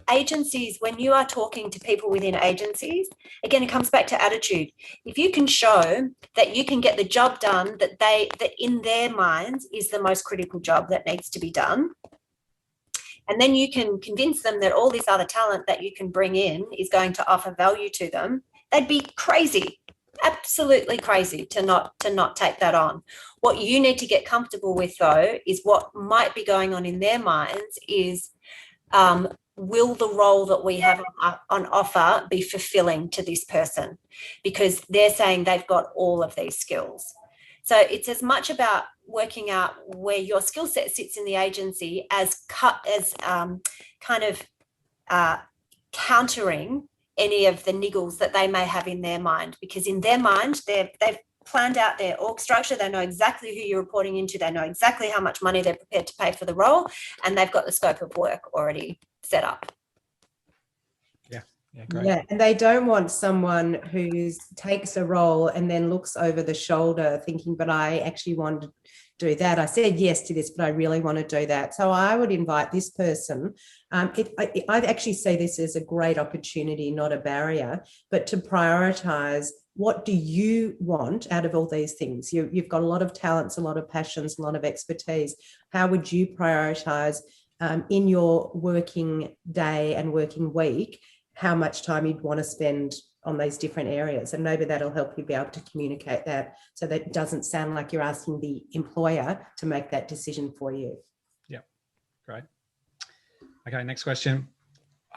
agencies, when you are talking to people within agencies, again, it comes back to attitude. If you can show that you can get the job done that in their minds is the most critical job that needs to be done, and then you can convince them that all this other talent that you can bring in is going to offer value to them, they'd be crazy, absolutely crazy to not take that on. What you need to get comfortable with, though, is what might be going on in their minds is, will the role that we have on offer be fulfilling to this person? Because they're saying they've got all of these skills. So it's as much about working out where your skill set sits in the agency as countering any of the niggles that they may have in their mind. Because in their mind, they've planned out their org structure. They know exactly who you're reporting into. They know exactly how much money they're prepared to pay for the role, and they've got the scope of work already set up. Yeah, great. Yeah, and they don't want someone who takes a role and then looks over the shoulder thinking, but I actually want to do that. I said yes to this, but I really want to do that. So I would invite this person. I actually see this as a great opportunity, not a barrier, but to prioritize, what do you want out of all these things? You've got a lot of talents, a lot of passions, a lot of expertise. How would you prioritize in your working day and working week, how much time you'd want to spend on these different areas? And maybe that'll help you be able to communicate that so that it doesn't sound like you're asking the employer to make that decision for you. Yeah, great. Okay, next question.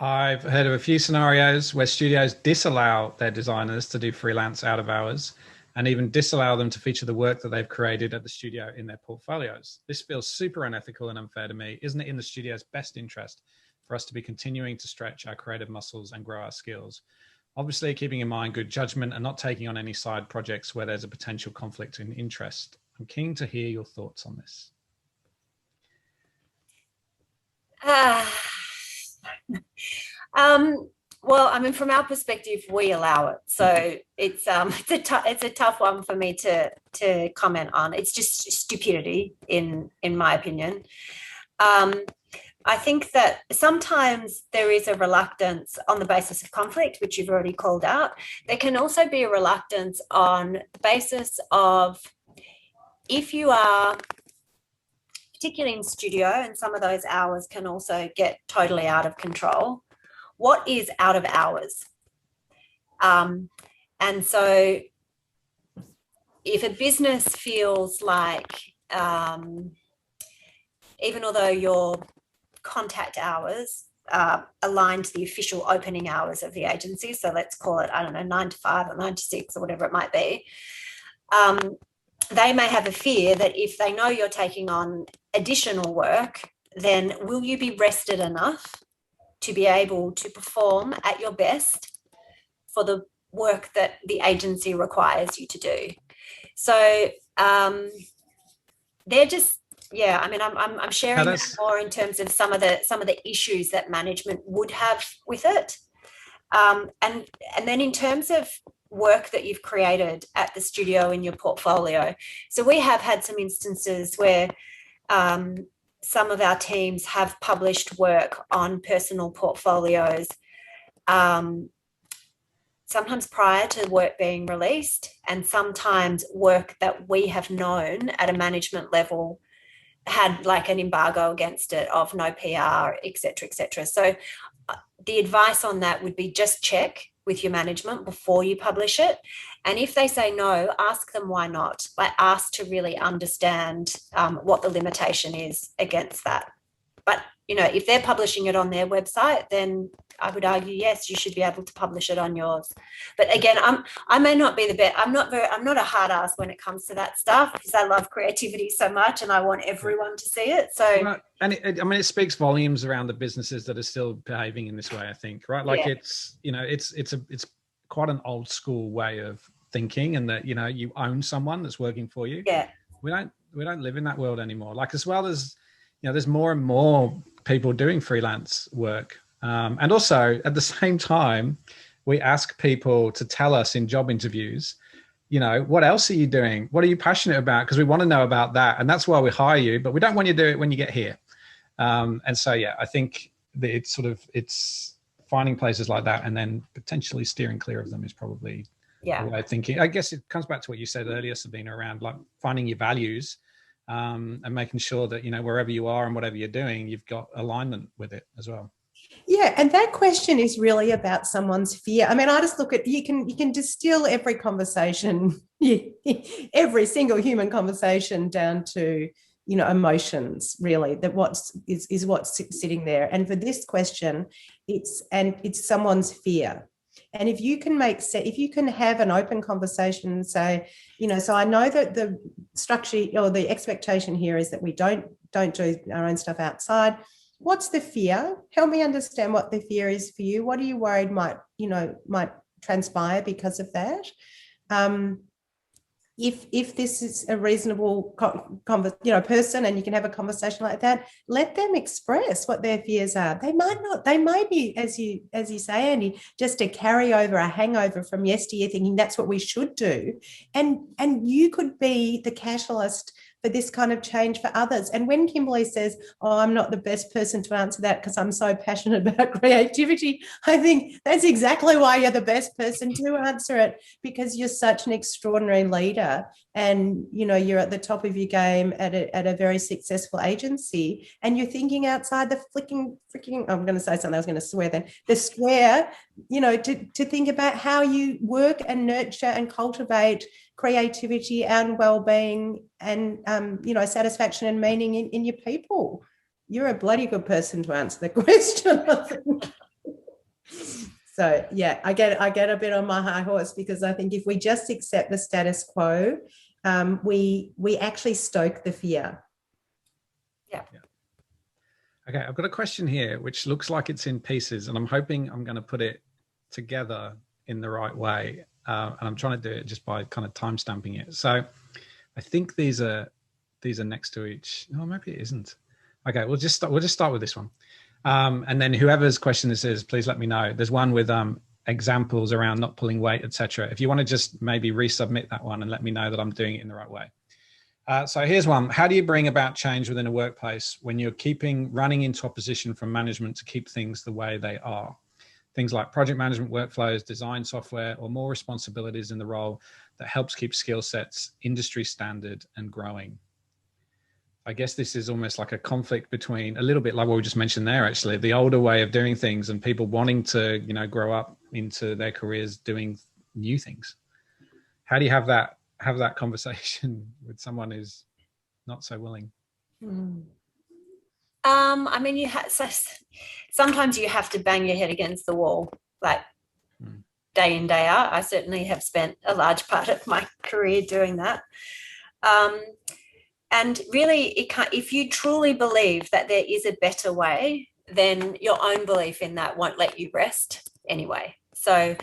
I've heard of a few scenarios where studios disallow their designers to do freelance out of hours and even disallow them to feature the work that they've created at the studio in their portfolios. This feels super unethical and unfair to me. Isn't it in the studio's best interest for us to be continuing to stretch our creative muscles and grow our skills? Obviously, keeping in mind good judgment and not taking on any side projects where there's a potential conflict in interest. I'm keen to hear your thoughts on this. Well, I mean, from our perspective, we allow it. So it's a tough one for me to comment on. It's just stupidity, in my opinion. I think that sometimes there is a reluctance on the basis of conflict, which you've already called out. There can also be a reluctance on the basis of, if you are, particularly in studio, and some of those hours can also get totally out of control, what is out of hours? And so if a business feels like, even although your contact hours aligned to the official opening hours of the agency, so let's call it, 9 to 5 or 9 to 6 or whatever it might be, they may have a fear that if they know you're taking on additional work, then will you be rested enough to be able to perform at your best for the work that the agency requires you to do? So they're just, yeah, I mean, I'm sharing that more in terms of some of the issues that management would have with it. And then in terms of work that you've created at the studio in your portfolio, so we have had some instances where some of our teams have published work on personal portfolios, sometimes prior to work being released, and sometimes work that we have known at a management level had like an embargo against it of no PR, et cetera, et cetera. So the advice on that would be just check with your management before you publish it. And if they say no, ask them why not. Like, ask to really understand what the limitation is against that. But, you know, if they're publishing it on their website, then I would argue, yes, you should be able to publish it on yours. But again, I may not be the best. I'm not a hard ass when it comes to that stuff, because I love creativity so much and I want everyone to see it. So, and it speaks volumes around the businesses that are still behaving in this way, I think, right? Like, it's, you know, it's quite an old school way of thinking, and that, you know, you own someone that's working for you. Yeah. We don't live in that world anymore. Like, as well as, you know, there's more and more people doing freelance work. And also at the same time, we ask people to tell us in job interviews, you know, what else are you doing? What are you passionate about? Because we want to know about that. And that's why we hire you, but we don't want you to do it when you get here. And so, yeah, I think that it's finding places like that and then potentially steering clear of them is probably the way of thinking. I guess it comes back to what you said earlier, Sabina, around like finding your values and making sure that, you know, wherever you are and whatever you're doing, you've got alignment with it as well. Yeah, and that question is really about someone's fear. I mean, I just look at, you can distill every conversation, every single human conversation down to, you know, emotions, really, that what's sitting there. And for this question, it's someone's fear. And if you can have an open conversation and say, you know, so I know that the structure or the expectation here is that we don't do our own stuff outside. What's the fear? Help me understand what the fear is for you. What are you worried might transpire because of that? If this is a reasonable person and you can have a conversation like that, let them express what their fears are. They may be, as you say, Andy, just a carryover, a hangover from yesteryear, thinking that's what we should do. And you could be the catalyst for this kind of change for others. And when Kimberlee says, oh, I'm not the best person to answer that because I'm so passionate about creativity, I think that's exactly why you're the best person to answer it, because you're such an extraordinary leader and, you know, you're at the top of your game at a very successful agency, and you're thinking outside the freaking, I'm going to say something, I was going to swear then, the square, you know, to think about how you work and nurture and cultivate creativity and well-being and satisfaction and meaning in your people. You're a bloody good person to answer the question, I think. So yeah, I get a bit on my high horse, because I think if we just accept the status quo, we actually stoke the fear. Yeah. Okay, I've got a question here which looks like it's in pieces, and I'm hoping I'm going to put it together in the right way. And I'm trying to do it just by kind of time stamping it. So I think these are next to each. No, maybe it isn't. Okay, we'll just start with this one. And then whoever's question this is, please let me know. There's one with examples around not pulling weight, etc. If you want to just maybe resubmit that one and let me know that I'm doing it in the right way. So here's one. How do you bring about change within a workplace when you're running into opposition from management to keep things the way they are? Things like project management workflows, design software, or more responsibilities in the role that helps keep skill sets industry standard and growing. I guess this is almost like a conflict between, a little bit like what we just mentioned there, actually, the older way of doing things and people wanting to, you know, grow up into their careers doing new things. How do you have that conversation with someone who's not so willing? I mean, sometimes you have to bang your head against the wall, like day in, day out. I certainly have spent a large part of my career doing that. And really, if you truly believe that there is a better way, then your own belief in that won't let you rest anyway. So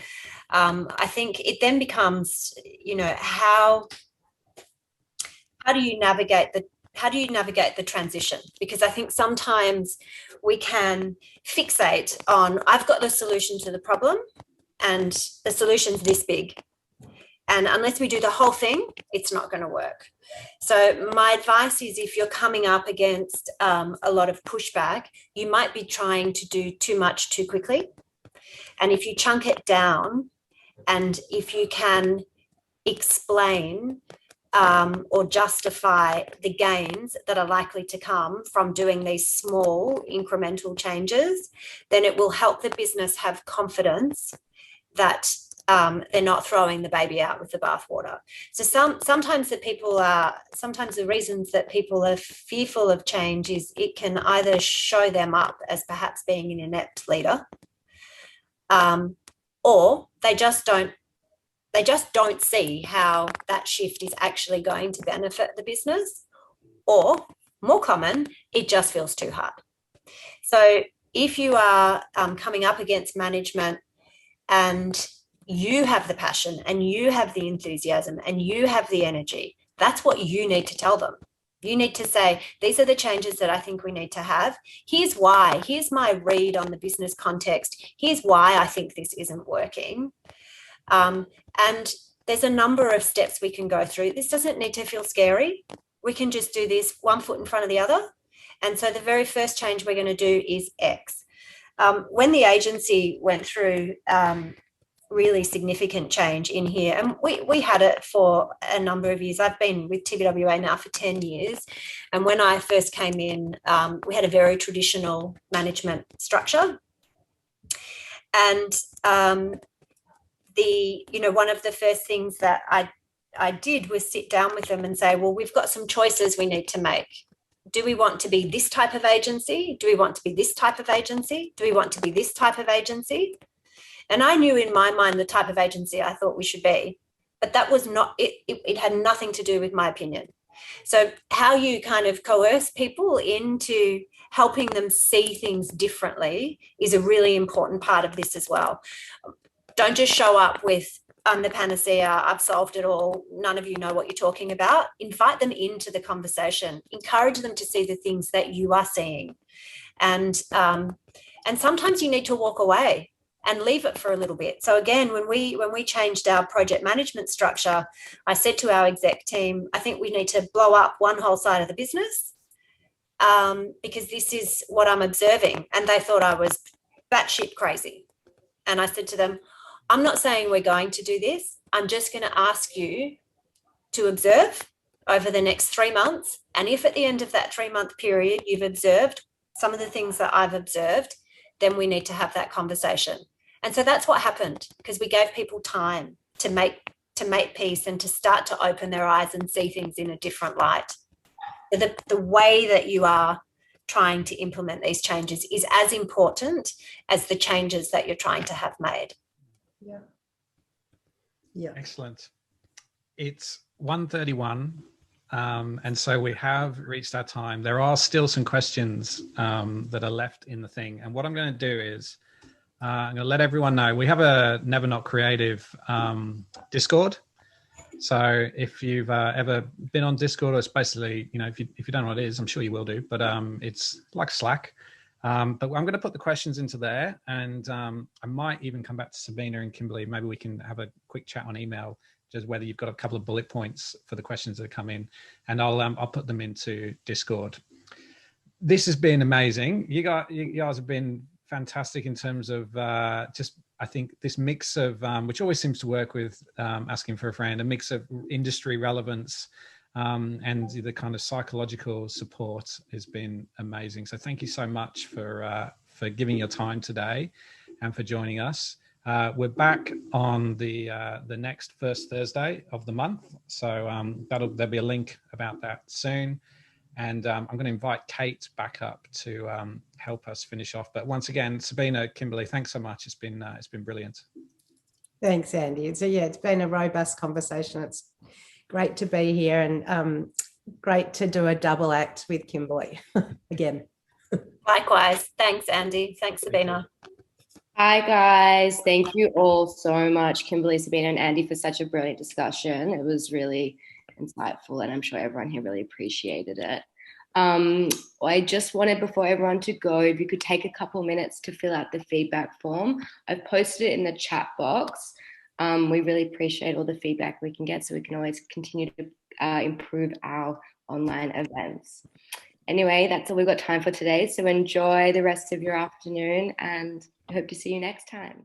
I think it then becomes, you know, how do you navigate navigate the transition? Because I think sometimes we can fixate on, I've got the solution to the problem and the solution's this big. And unless we do the whole thing, it's not going to work. So my advice is, if you're coming up against a lot of pushback, you might be trying to do too much too quickly. And if you chunk it down, and if you can explain or justify the gains that are likely to come from doing these small incremental changes, then it will help the business have confidence that they're not throwing the baby out with the bathwater. So sometimes the reasons that people are fearful of change is it can either show them up as perhaps being an inept leader, or they just don't see how that shift is actually going to benefit the business, or more common, it just feels too hard. So if you are coming up against management and you have the passion and you have the enthusiasm and you have the energy, that's what you need to tell them. You need to say, these are the changes that I think we need to have. Here's why. Here's my read on the business context. Here's why I think this isn't working. And there's a number of steps we can go through. This doesn't need to feel scary. We can just do this one foot in front of the other. And so the very first change we're going to do is X. When the agency went through really significant change in here, and we had it for a number of years. I've been with TBWA now for 10 years. And when I first came in, we had a very traditional management structure. And one of the first things that I did was sit down with them and say, well, we've got some choices we need to make. Do we want to be this type of agency? Do we want to be this type of agency? Do we want to be this type of agency? And I knew in my mind the type of agency I thought we should be, but that was not, it had nothing to do with my opinion. So how you kind of coerce people into helping them see things differently is a really important part of this as well. Don't just show up with, I'm the panacea, I've solved it all, none of you know what you're talking about. Invite them into the conversation. Encourage them to see the things that you are seeing. And sometimes you need to walk away and leave it for a little bit. So again, when we changed our project management structure, I said to our exec team, I think we need to blow up one whole side of the business because this is what I'm observing. And they thought I was batshit crazy. And I said to them, I'm not saying we're going to do this. I'm just going to ask you to observe over the next 3 months. And if at the end of that 3-month period, you've observed some of the things that I've observed, then we need to have that conversation. And so that's what happened, because we gave people time to make peace and to start to open their eyes and see things in a different light. The way that you are trying to implement these changes is as important as the changes that you're trying to have made. Yeah. Yeah. Excellent. It's 1:31. And so we have reached our time. There are still some questions that are left in the thing. And what I'm going to do is I'm going to let everyone know we have a Never Not Creative Discord. So if you've ever been on Discord, or it's basically, if you don't know what it is, I'm sure you will do, but it's like Slack. But I'm going to put the questions into there, and I might even come back to Sabina and Kimberlee. Maybe we can have a quick chat on email, just whether you've got a couple of bullet points for the questions that come in, and I'll put them into Discord. This has been amazing. You guys have been fantastic in terms of I think this mix of which always seems to work with Asking for a Friend, a mix of industry relevance and the kind of psychological support has been amazing. So thank you so much for giving your time today and for joining us. We're back on the next first Thursday of the month. So there'll be a link about that soon. And I'm going to invite Kate back up to help us finish off. But once again, Sabina, Kimberlee, thanks so much. It's been brilliant. Thanks, Andy. So yeah, it's been a robust conversation. It's great to be here, and great to do a double act with Kimberlee again. Likewise. Thanks, Andy. Thanks, Sabina. Hi, guys. Thank you all so much, Kimberlee, Sabina, and Andy, for such a brilliant discussion. It was really insightful, and I'm sure everyone here really appreciated it. I just wanted, before everyone to go, if you could take a couple minutes to fill out the feedback form. I've posted it in the chat box. We really appreciate all the feedback we can get, so we can always continue to improve our online events. Anyway, that's all we've got time for today. So enjoy the rest of your afternoon, and I hope to see you next time.